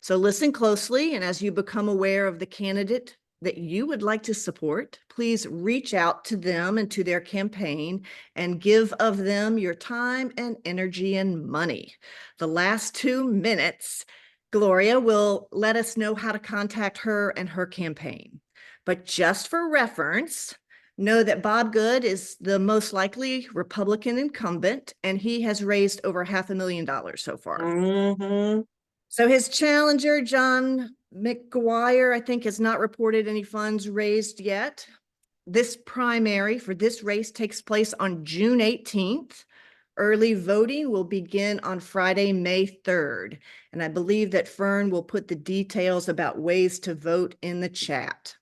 So listen closely, and as you become aware of the candidate that you would like to support, please reach out to them and to their campaign and give of them your time and energy and money. The last 2 minutes, Gloria will let us know how to contact her and her campaign. But just for reference, know that Bob Good is the most likely Republican incumbent, and he has raised over $500,000 so far. Mm-hmm. So his challenger, John McGuire, I think, has not reported any funds raised yet. This primary for this race takes place on June 18th. Early voting will begin on Friday, May 3rd. And I believe that Fern will put the details about ways to vote in the chat.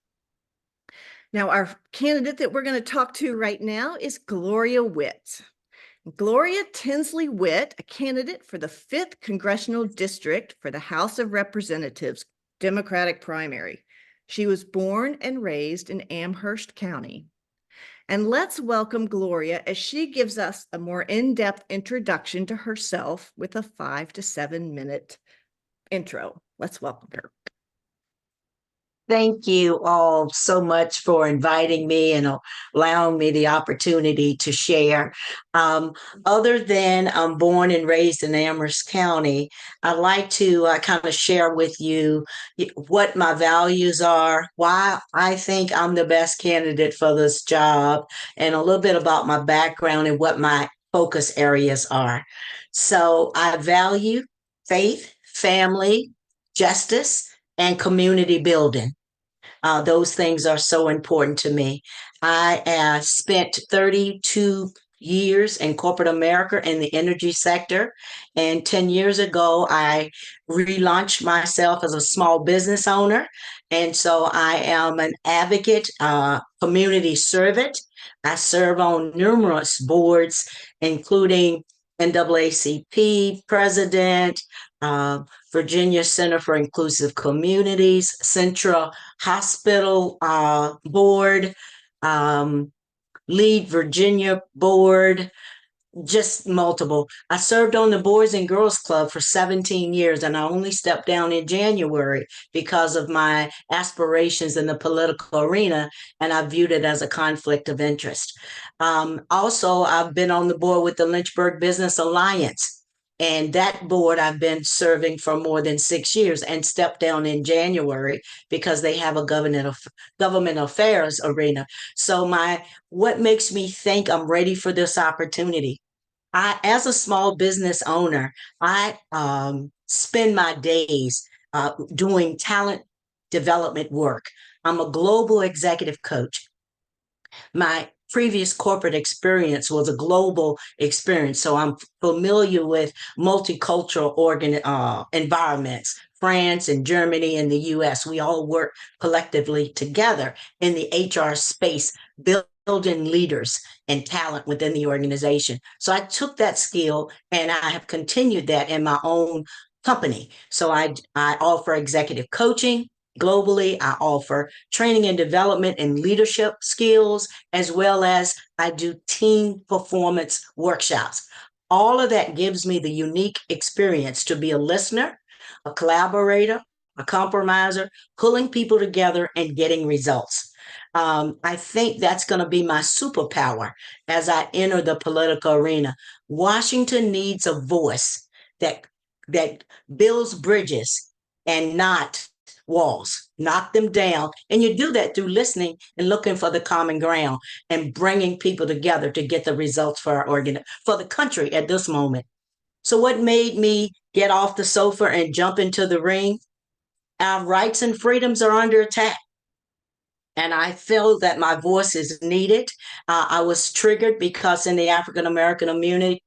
Now, our candidate that we're going to talk to right now is Gloria Witt. Gloria Tinsley Witt, a candidate for the 5th Congressional District for the House of Representatives Democratic primary. She was born and raised in Amherst County. And let's welcome Gloria as she gives us a more in-depth introduction to herself with a 5 to 7 minute intro. Let's welcome her. Thank you all so much for inviting me and allowing me the opportunity to share. Other than I'm born and raised in Amherst County, I'd like to kind of share with you what my values are, why I think I'm the best candidate for this job, and a little bit about my background and what my focus areas are. So I value faith, family, justice, and community building. Those things are so important to me. I spent 32 years in corporate America in the energy sector. And 10 years ago, I relaunched myself as a small business owner. And so I am an advocate, community servant. I serve on numerous boards, including NAACP president, Virginia Center for Inclusive Communities, Central Hospital Board, Lead Virginia Board, just multiple. I served on the Boys and Girls Club for 17 years, and I only stepped down in January because of my aspirations in the political arena, and I viewed it as a conflict of interest. Also, I've been on the board with the Lynchburg Business Alliance. And that board I've been serving for more than 6 years and stepped down in January because they have a government affairs arena. So what makes me think I'm ready for this opportunity? As a small business owner, I spend my days doing talent development work. I'm a global executive coach. My previous corporate experience was a global experience, so I'm familiar with multicultural environments. France and Germany and the US, we all work collectively together in the HR space, building leaders and talent within the organization. So I took that skill and I have continued that in my own company. So I offer executive coaching globally. I offer training and development and leadership skills, as well as I do team performance workshops. All of that gives me the unique experience to be a listener, a collaborator, a compromiser, pulling people together and getting results. I think that's going to be my superpower as I enter the political arena. Washington needs a voice that builds bridges and not walls, knock them down. And you do that through listening and looking for the common ground and bringing people together to get the results for for the country at this moment. So what made me get off the sofa and jump into the ring? Our rights and freedoms are under attack. And I feel that my voice is needed. I was triggered because in the African American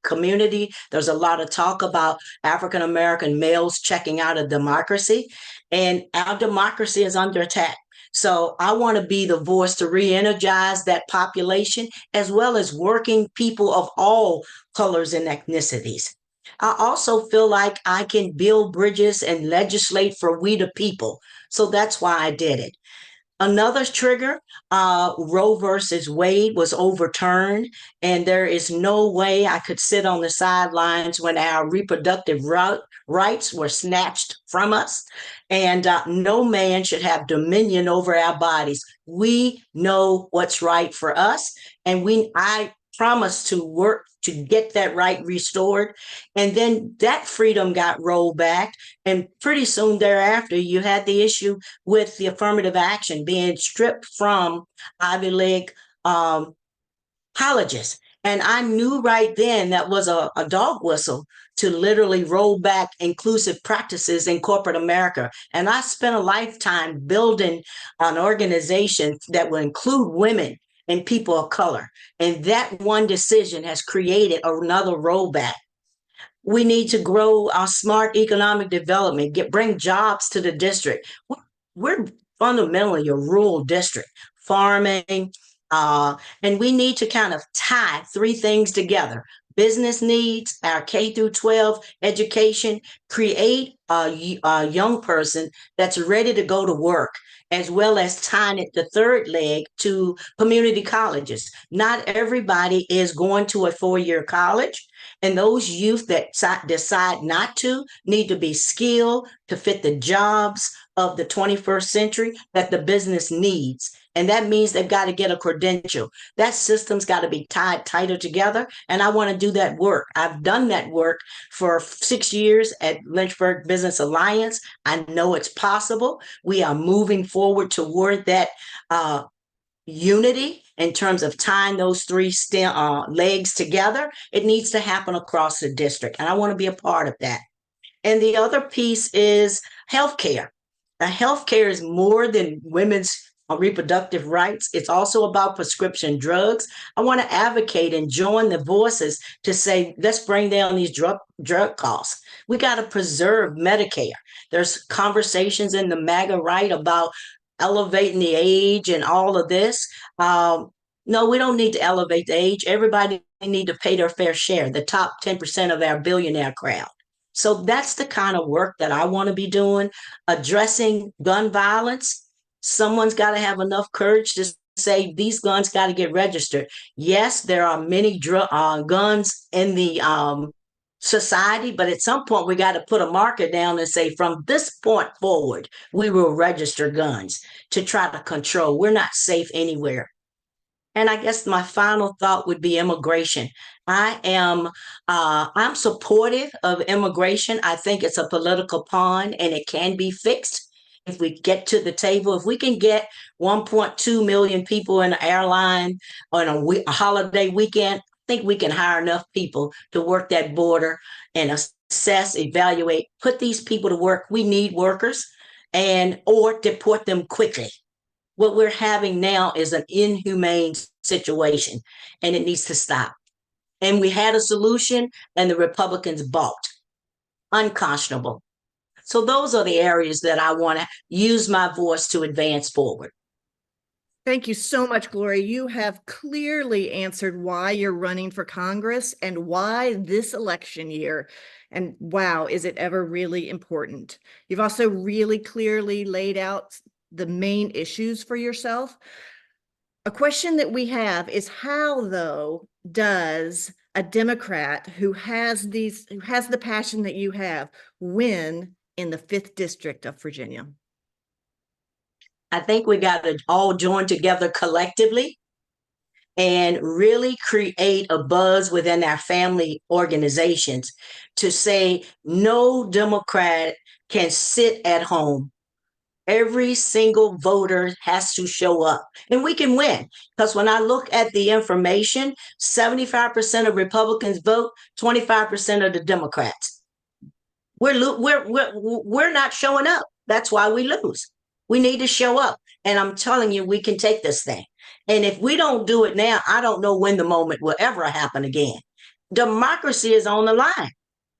community, there's a lot of talk about African American males checking out of democracy, and our democracy is under attack. So I want to be the voice to re-energize that population, as well as working people of all colors and ethnicities. I also feel like I can build bridges and legislate for we the people. So that's why I did it. Another trigger, Roe versus Wade was overturned, and there is no way I could sit on the sidelines when our reproductive rights were snatched from us. And no man should have dominion over our bodies. We know what's right for us, and I promise to work to get that right restored. And then that freedom got rolled back. And pretty soon thereafter, you had the issue with the affirmative action being stripped from Ivy League colleges. And I knew right then that was a dog whistle to literally roll back inclusive practices in corporate America. And I spent a lifetime building an organization that will include women and people of color. And that one decision has created another rollback. We need to grow our smart economic development, bring jobs to the district. We're fundamentally a rural district, farming, and we need to kind of tie three things together: business needs, our K through 12 education, create a young person that's ready to go to work, as well as tying it the third leg to community colleges. Not everybody is going to a 4-year college. And those youth that decide not to need to be skilled to fit the jobs of the 21st century that the business needs. And that means they've got to get a credential. That system's got to be tied tighter together. And I want to do that work. I've done that work for 6 years at Lynchburg Business Alliance. I know it's possible. We are moving forward toward that unity in terms of tying those three legs together. It needs to happen across the district. And I want to be a part of that. And the other piece is healthcare. Now, healthcare is more than women's reproductive rights. It's also about prescription drugs. I want to advocate and join the voices to say, let's bring down these drug costs. We got to preserve Medicare. There's conversations in the MAGA right about elevating the age and all of this. No, we don't need to elevate the age. Everybody need to pay their fair share, the top 10% of our billionaire crowd. So that's the kind of work that I want to be doing, addressing gun violence. Someone's got to have enough courage to say these guns got to get registered. Yes, there are many guns in the society, but at some point we got to put a marker down and say, from this point forward, we will register guns to try to control. We're not safe anywhere. And I guess my final thought would be immigration. I'm supportive of immigration. I think it's a political pawn and it can be fixed if we get to the table. If we can get 1.2 million people in an airline on a holiday weekend, I think we can hire enough people to work that border and assess, evaluate, put these people to work. We need workers, or deport them quickly. What we're having now is an inhumane situation, and it needs to stop. And we had a solution, and the Republicans balked. Unconscionable. So those are the areas that I want to use my voice to advance forward. Thank you so much, Gloria. You have clearly answered why you're running for Congress and why this election year. And wow, is it ever really important? You've also really clearly laid out the main issues for yourself. A question that we have is, how, though, does a Democrat who has the passion that you have win in the 5th District of Virginia? I think we got to all join together collectively and really create a buzz within our family organizations to say no Democrat can sit at home. Every single voter has to show up, and we can win. Because when I look at the information, 75% of Republicans vote, 25% of the Democrats. We're not showing up. That's why we lose. We need to show up. And I'm telling you, we can take this thing. And if we don't do it now, I don't know when the moment will ever happen again. Democracy is on the line.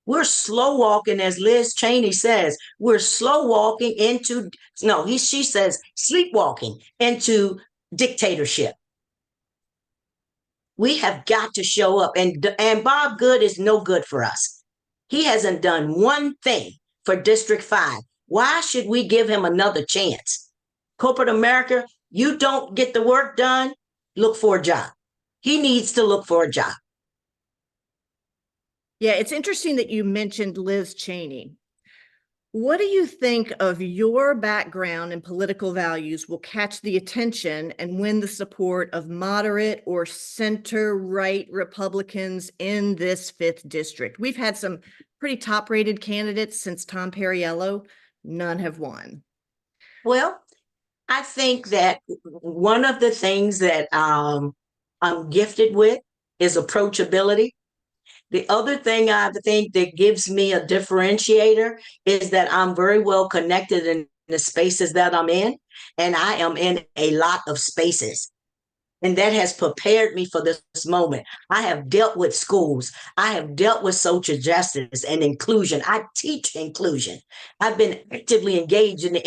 We're slow walking, as Liz Cheney says, we're slow walking into, she says, sleepwalking into dictatorship. We have got to show up. And Bob Good is no good for us. He hasn't done one thing for District 5. Why should we give him another chance? Corporate America, you don't get the work done, look for a job. He needs to look for a job. Yeah, it's interesting that you mentioned Liz Cheney. What do you think of your background and political values will catch the attention and win the support of moderate or center-right Republicans in this 5th district? We've had some pretty top-rated candidates since Tom Perriello. None have won. Well, I think that one of the things that I'm gifted with is approachability. The other thing I think that gives me a differentiator is that I'm very well connected in the spaces that I'm in, and I am in a lot of spaces. And that has prepared me for this moment. I have dealt with schools. I have dealt with social justice and inclusion. I teach inclusion. I've been actively engaged in the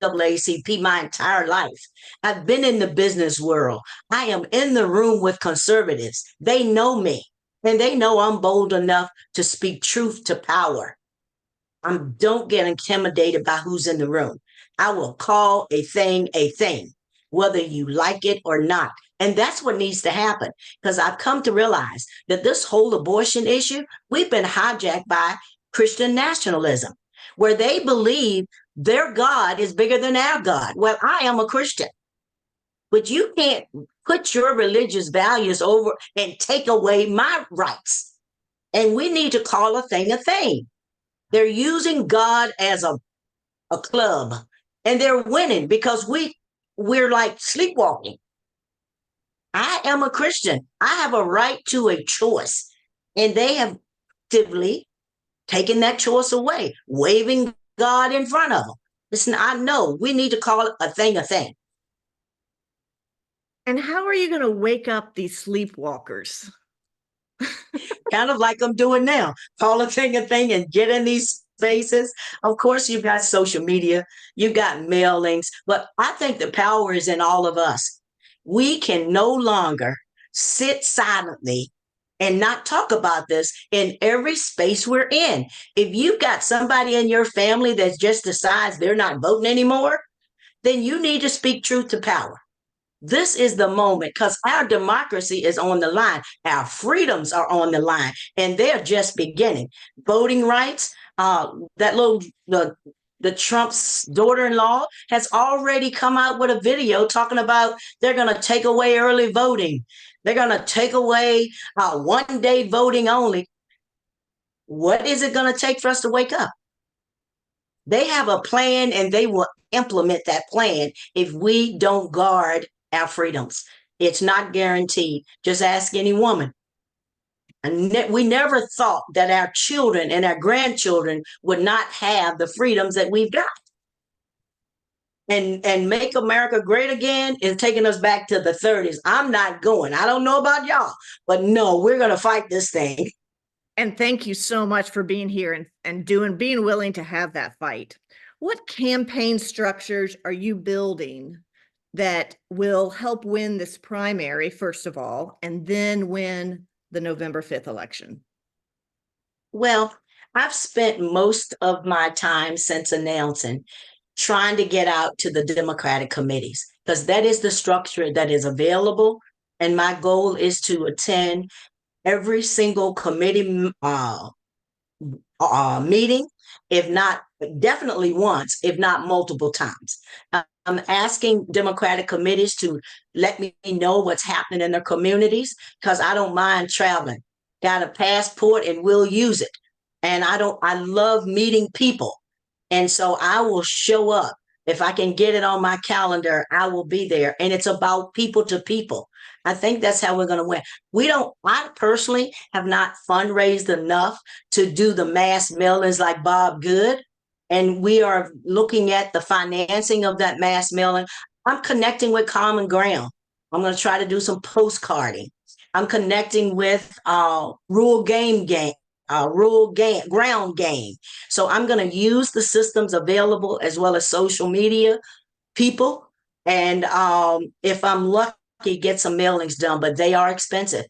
NAACP my entire life. I've been in the business world. I am in the room with conservatives. They know me, and they know I'm bold enough to speak truth to power. Don't get intimidated by who's in the room. I will call a thing, whether you like it or not. And that's what needs to happen, because I've come to realize that this whole abortion issue, we've been hijacked by Christian nationalism, where they believe their God is bigger than our God. Well, I am a Christian, but you can't put your religious values over and take away my rights. And we need to call a thing a thing. They're using God as a club, and they're winning because we're like sleepwalking. I am a Christian. I have a right to a choice, and they have actively taken that choice away, waving God in front of them. Listen, I know we need to call a thing a thing. And how are you going to wake up these sleepwalkers? Kind of like I'm doing now. Call a thing and get in these spaces. Of course, you've got social media, you've got mailings, but I think the power is in all of us. We can no longer sit silently and not talk about this in every space we're in. If you've got somebody in your family that just decides they're not voting anymore, then you need to speak truth to power. This is the moment, because our democracy is on the line. Our freedoms are on the line, and they're just beginning. Voting rights, the Trump's daughter-in-law has already come out with a video talking about they're going to take away early voting. They're going to take away one-day voting only. What is it going to take for us to wake up? They have a plan, and they will implement that plan if we don't guard our freedoms. It's not guaranteed. Just ask any woman. And we never thought that our children and our grandchildren would not have the freedoms that we've got. And Make America Great Again is taking us back to the 30s. I'm not going. I don't know about y'all, but no, we're going to fight this thing. And thank you so much for being here and being willing to have that fight. What campaign structures are you building that will help win this primary, first of all, and then win the November 5th election? Well, I've spent most of my time since announcing trying to get out to the Democratic committees, because that is the structure that is available. And my goal is to attend every single committee meeting, if not definitely once, if not multiple times. I'm asking Democratic committees to let me know what's happening in their communities, because I don't mind traveling. Got a passport and we'll use it. And I love meeting people. And so I will show up. If I can get it on my calendar, I will be there. And it's about people to people. I think that's how we're going to win. I personally have not fundraised enough to do the mass mailings like Bob Good. And we are looking at the financing of that mass mailing. I'm connecting with Common Ground. I'm going to try to do some postcarding. I'm connecting with rural ground game. So I'm going to use the systems available as well as social media people. And if I'm lucky, get some mailings done, but they are expensive.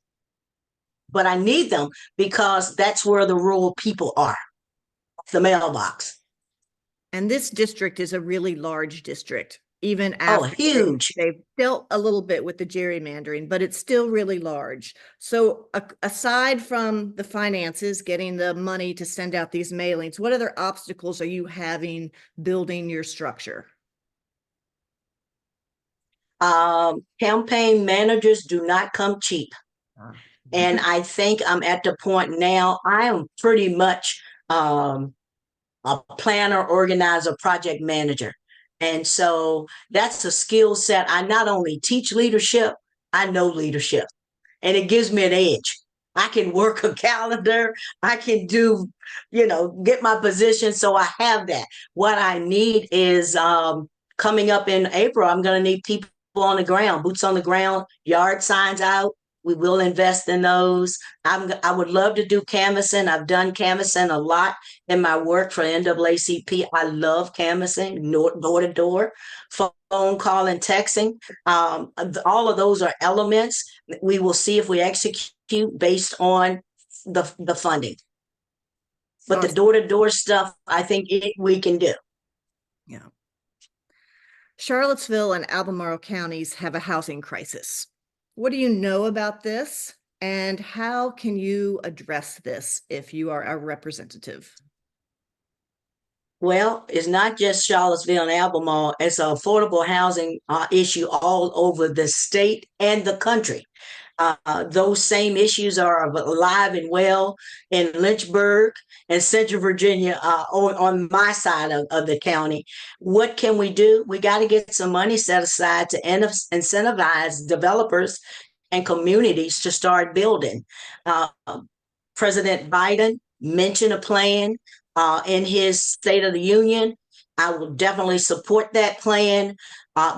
But I need them because that's where the rural people are, the mailbox. And this district is a really large district. even Oh, after huge. they've dealt a little bit with the gerrymandering, but it's still really large. So aside from the finances, getting the money to send out these mailings, what other obstacles are you having building your structure? Campaign managers do not come cheap. And I think I'm at the point now, I am pretty much a planner, organizer, project manager. And so that's a skill set. I not only teach leadership, I know leadership, and it gives me an edge. I can work a calendar. I can do, get my position. So I have that. What I need is coming up in April, I'm going to need people on the ground, boots on the ground, yard signs out. We will invest in those. I would love to do canvassing. I've done canvassing a lot in my work for NAACP. I love canvassing, door to door, phone call and texting. All of those are elements. We will see if we execute based on the funding. But the Awesome. door to door stuff, I think we can do. Yeah. Charlottesville and Albemarle counties have a housing crisis. What do you know about this? And how can you address this if you are a representative? Well, it's not just Charlottesville and Albemarle. It's an affordable housing issue all over the state and the country. Those same issues are alive and well in Lynchburg and Central Virginia on my side of the county. What can we do? We got to get some money set aside to incentivize developers and communities to start building. Uh, President Biden mentioned a plan in his State of the Union. I will definitely support that plan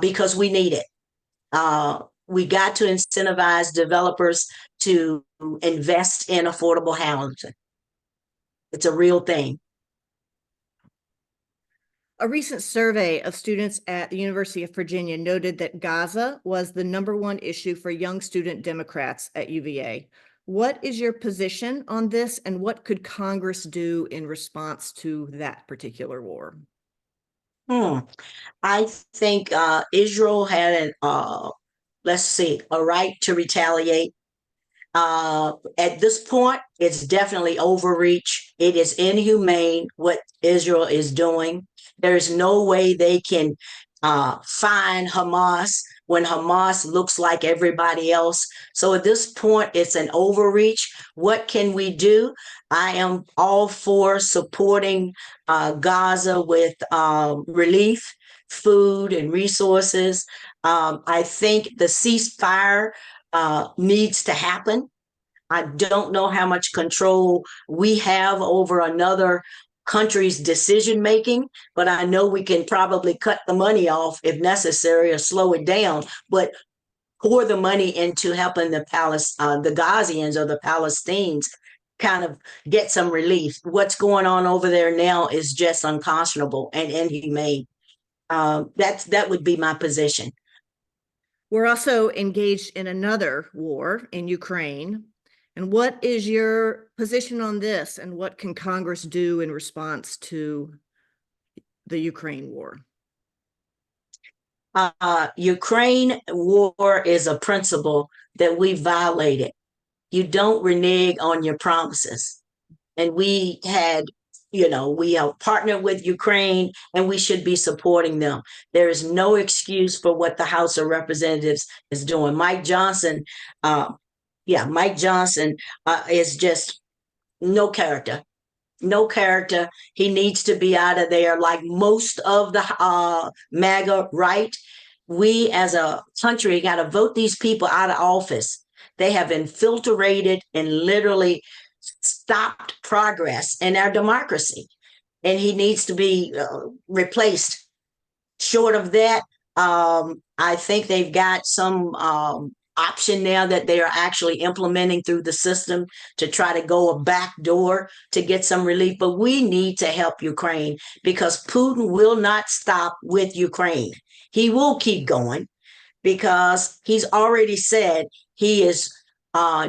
because we need it. We got to incentivize developers to invest in affordable housing. It's a real thing. A recent survey of students at the University of Virginia noted that Gaza was the #1 issue for young student Democrats at UVA. What is your position on this, and what could Congress do in response to that particular war? I think Israel had let's see, a right to retaliate. At this point, it's definitely overreach. It is inhumane what Israel is doing. There's no way they can find Hamas when Hamas looks like everybody else. So at this point, it's an overreach. What can we do? I am all for supporting Gaza with relief, food, and resources. I think the ceasefire needs to happen. I don't know how much control we have over another country's decision making, but I know we can probably cut the money off if necessary or slow it down. But pour the money into helping the Gazians or the Palestinians kind of get some relief. What's going on over there now is just unconscionable and inhumane. That would be my position. We're also engaged in another war in Ukraine. And what is your position on this, and what can Congress do in response to the Ukraine war? Ukraine war is a principle that we violated. You don't renege on your promises. And we have partnered with Ukraine, and we should be supporting them. There is no excuse for what the House of Representatives is doing. Mike Johnson is just no character. No character. He needs to be out of there like most of the MAGA right. We as a country got to vote these people out of office. They have infiltrated and literally stopped progress in our democracy. And he needs to be replaced. Short of that, I think they've got some option now that they are actually implementing through the system to try to go a back door to get some relief. But we need to help Ukraine because Putin will not stop with Ukraine. He will keep going because he's already said he is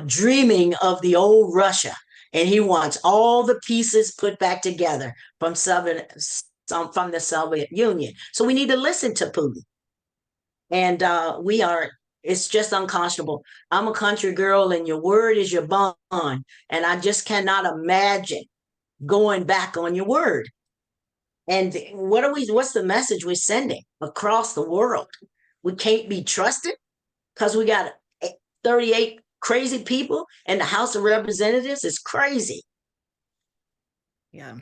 dreaming of the old Russia, and he wants all the pieces put back together from the Soviet Union. So we need to listen to Putin. And it's just unconscionable. I'm a country girl, and your word is your bond. And I just cannot imagine going back on your word. And what's the message we're sending across the world? We can't be trusted because we got 38 crazy people in the House of Representatives. It's crazy. Yeah.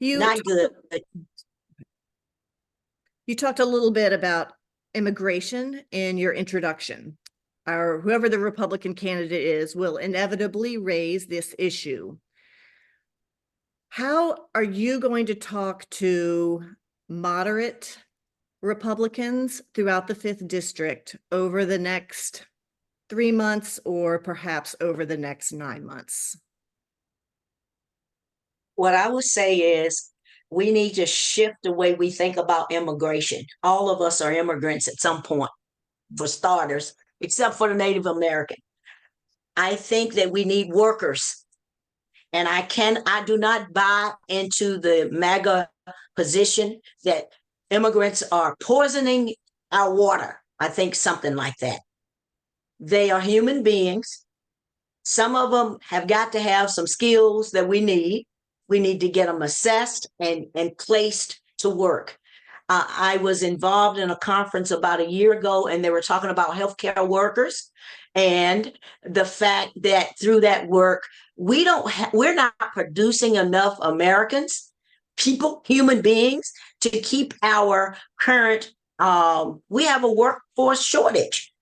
Not good. You talked a little bit about immigration in your introduction. Whoever the Republican candidate is will inevitably raise this issue. How are you going to talk to moderate Republicans throughout the 5th District over the next 3 months, or perhaps over the next 9 months? What I would say is we need to shift the way we think about immigration. All of us are immigrants at some point, for starters, except for the Native American. I think that we need workers. And I do not buy into the MAGA position that immigrants are poisoning our water. I think something like that. They are human beings. Some of them have got to have some skills that we need. We need to get them assessed and placed to work. I was involved in a conference about a year ago, and they were talking about healthcare workers and the fact that through that work, we're not producing enough Americans, people, human beings, to keep our current. We have a workforce shortage.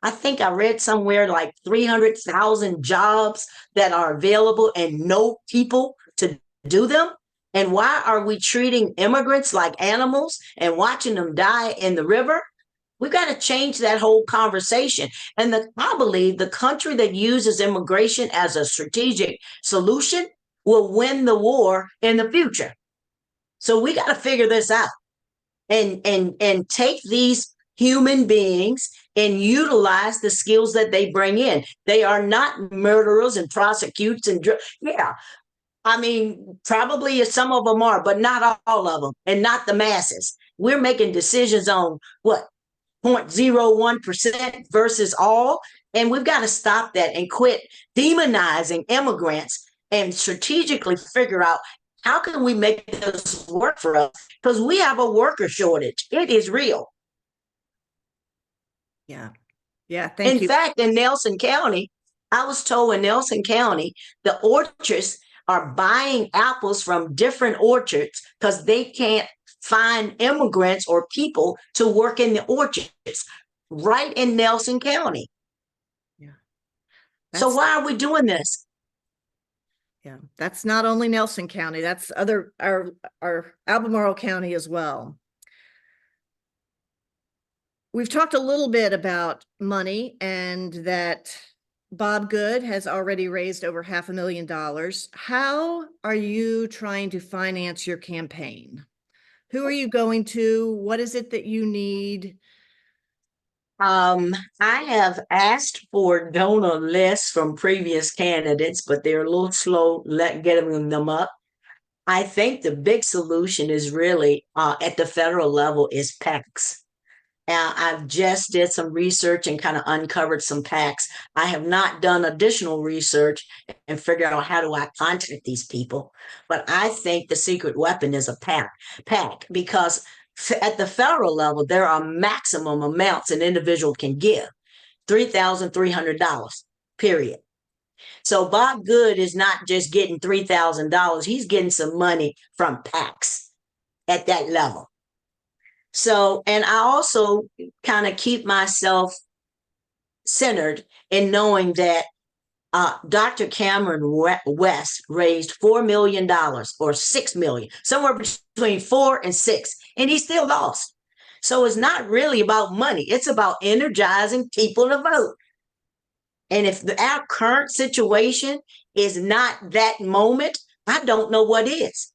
I think I read somewhere like 300,000 jobs that are available and no people to do them. And why are we treating immigrants like animals and watching them die in the river? We've got to change that whole conversation. And I believe the country that uses immigration as a strategic solution will win the war in the future. So we got to figure this out and take these human beings and utilize the skills that they bring in. They are not murderers and prosecutes and yeah. I mean, probably some of them are, but not all of them, and not the masses. We're making decisions on what 0.01% versus all, and we've got to stop that and quit demonizing immigrants and strategically figure out how can we make this work for us, because we have a worker shortage. It is real. Yeah. Thank you. In fact, in Nelson County, I was told in Nelson County, the orchards are buying apples from different orchards because they can't find immigrants or people to work in the orchards right in Nelson County. Yeah. So why are we doing this? Yeah, that's not only Nelson County, that's our Albemarle County as well. We've talked a little bit about money and that Bob Good has already raised over $500,000. How are you trying to finance your campaign? Who are you going to? What is it that you need? I have asked for donor lists from previous candidates, but they're a little slow getting them up. I think the big solution is really at the federal level is PACs. I've just did some research and kind of uncovered some PACs. I have not done additional research and figured out how do I contact these people. But I think the secret weapon is a PAC, because at the federal level, there are maximum amounts an individual can give, $3,300, period. So Bob Good is not just getting $3,000. He's getting some money from PACs at that level. So, and I also kind of keep myself centered in knowing that Dr. Cameron West raised $4 million or $6 million, somewhere between 4 and 6, and he still lost. So it's not really about money. It's about energizing people to vote. And if our current situation is not that moment, I don't know what is.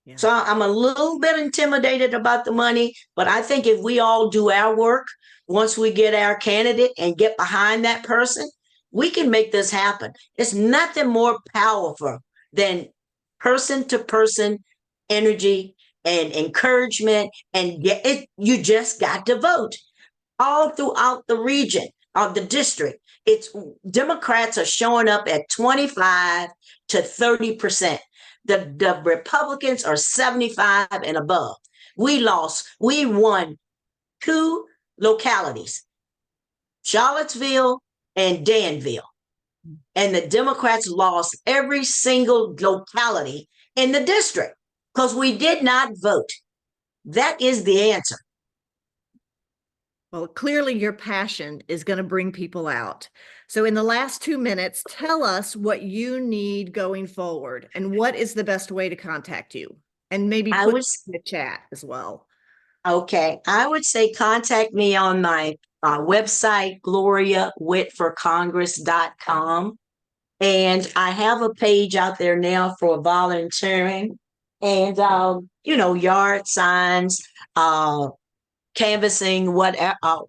Yeah. So I'm a little bit intimidated about the money, but I think if we all do our work, once we get our candidate and get behind that person, we can make this happen. It's nothing more powerful than person-to-person energy and encouragement, and you just got to vote. all throughout the region of the district. It's Democrats are showing up at 25 to 30%. The Republicans are 75 and above. We won 2 localities, Charlottesville and Danville. And the Democrats lost every single locality in the district because we did not vote. That is the answer. Well, clearly your passion is going to bring people out. So in the last 2 minutes, tell us what you need going forward and what is the best way to contact you, and maybe put it in the chat as well. Okay. I would say contact me on my website, gloriawittforcongress.com. And I have a page out there now for volunteering and, yard signs, canvassing, a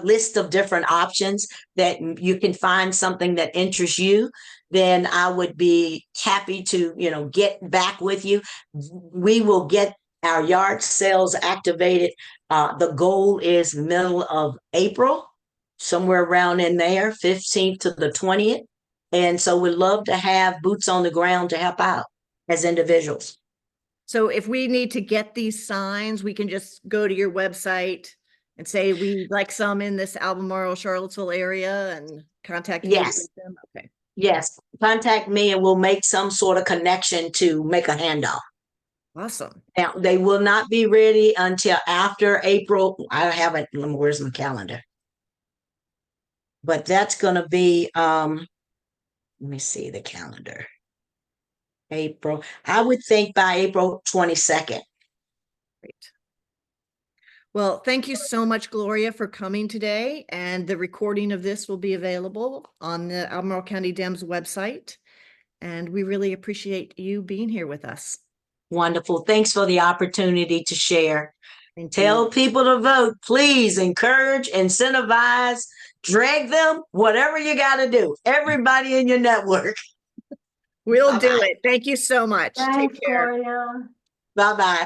list of different options that you can find something that interests you. Then I would be happy to, get back with you. We will get our yard sales activated. The goal is middle of April, somewhere around in there, 15th to the 20th. And so we'd love to have boots on the ground to help out as individuals. So if we need to get these signs, we can just go to your website and say, we'd like some in this Albemarle, Charlottesville area, and contact you. Yes. Them. Okay. Yes. Contact me and we'll make some sort of connection to make a handoff. Awesome. Now, they will not be ready until after April. I haven't, where's my calendar? But that's going to be, let me see the calendar. April. I would think by April 22nd. Great. Well, thank you so much, Gloria, for coming today. And the recording of this will be available on the Albemarle County Dems website. And we really appreciate you being here with us. Wonderful. Thanks for the opportunity to share. Tell people to vote. Please encourage, incentivize, drag them, whatever you got to do. Everybody in your network. We'll do it. Thank you so much. Thanks, Take care. Bye-bye.